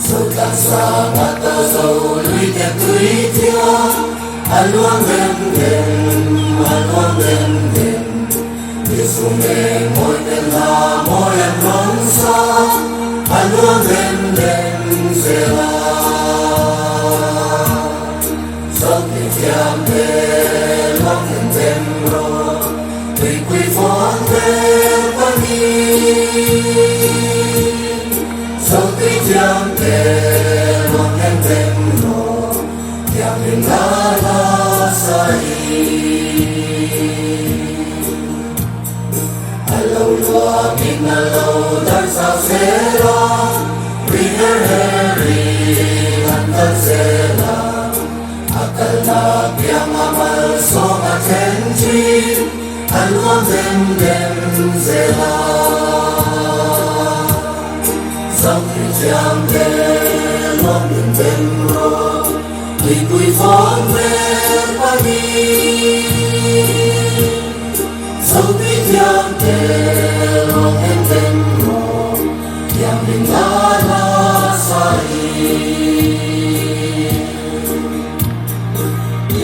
dầu tàn xa ngã ta dầu lùi kẹt tưới thia anh luôn đêm Giêsu mê môi tên là môi em non xa anh luôn đêm dễ la dẫu thì thiam đê luôn đêm rồi tùy quy phóng đêm quan nghi dẫu tí thiam đê luôn đêm rồi thiam đêm la sa lâu lúa kinh lâu dar sao sẽ lo Rineri antar sela akala biang amal so atenji alwan dem zela sau khi jam de long dem ro quy phong về pani sau khi jam de long dem ro yang lingala sai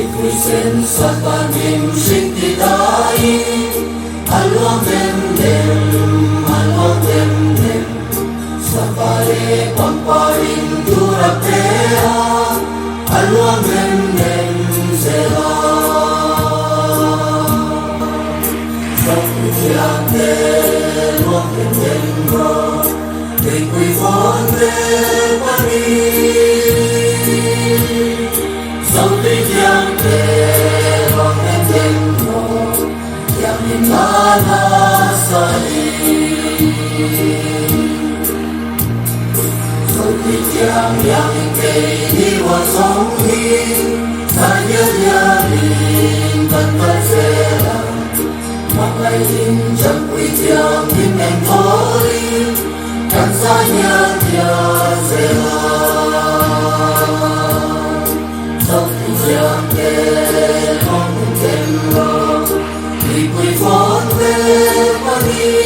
Ikuisen sapanim sintitai along dem sapare pamparin durapea along dem zela Yang de long dem ro quy phong về pani sau khi yang de long dem ro yang lingala sai sau khi yang cây đi qua sông đi ta nhớ đi tận tận sẽ mặc lại tin chẳng quy thiam nhưng em thôi kan saya tiada sau khi jam de long dem ro quy phong về pani